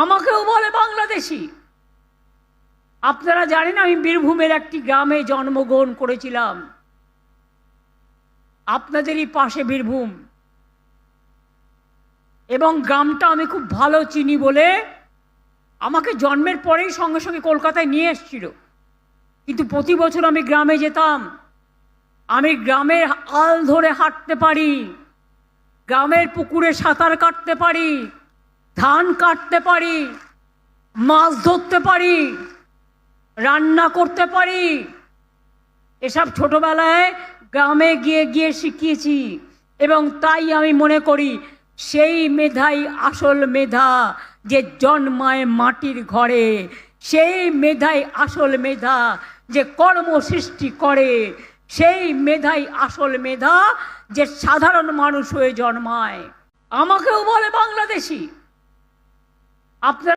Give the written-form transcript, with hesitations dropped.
আমাকেও বলে বাংলাদেশি। আপনারা জানেন আমি বীরভূমের একটি গ্রামে জন্মগ্রহণ করেছিলাম, আপনাদেরই পাশে বীরভূম, এবং গ্রামটা আমি খুব ভালো চিনি বলে আমাকে জন্মের পরেই সঙ্গে সঙ্গে কলকাতায় নিয়ে এসেছিল। কিন্তু প্রতি বছর আমি গ্রামে যেতাম। আমি গ্রামের আল ধরে হাঁটতে পারি, গ্রামের পুকুরে সাঁতার কাটতে পারি, ধান কাটতে পারি, মাছ ধরতে পারি, রান্না করতে পারি। এসব ছোটবেলায় গ্রামে গিয়ে গিয়ে শিখিয়েছি, এবং তাই আমি মনে করি সেই মেধাই আসল মেধা, যে জন্মায় মাটির ঘরে। সেই মেধাই আসল মেধা, যে কর্ম সৃষ্টি করে। সেই মেধাই আসল মেধা, যে সাধারণ মানুষ হয়ে জন্মায়। আমাকেও বলে বাংলাদেশি। আপনারা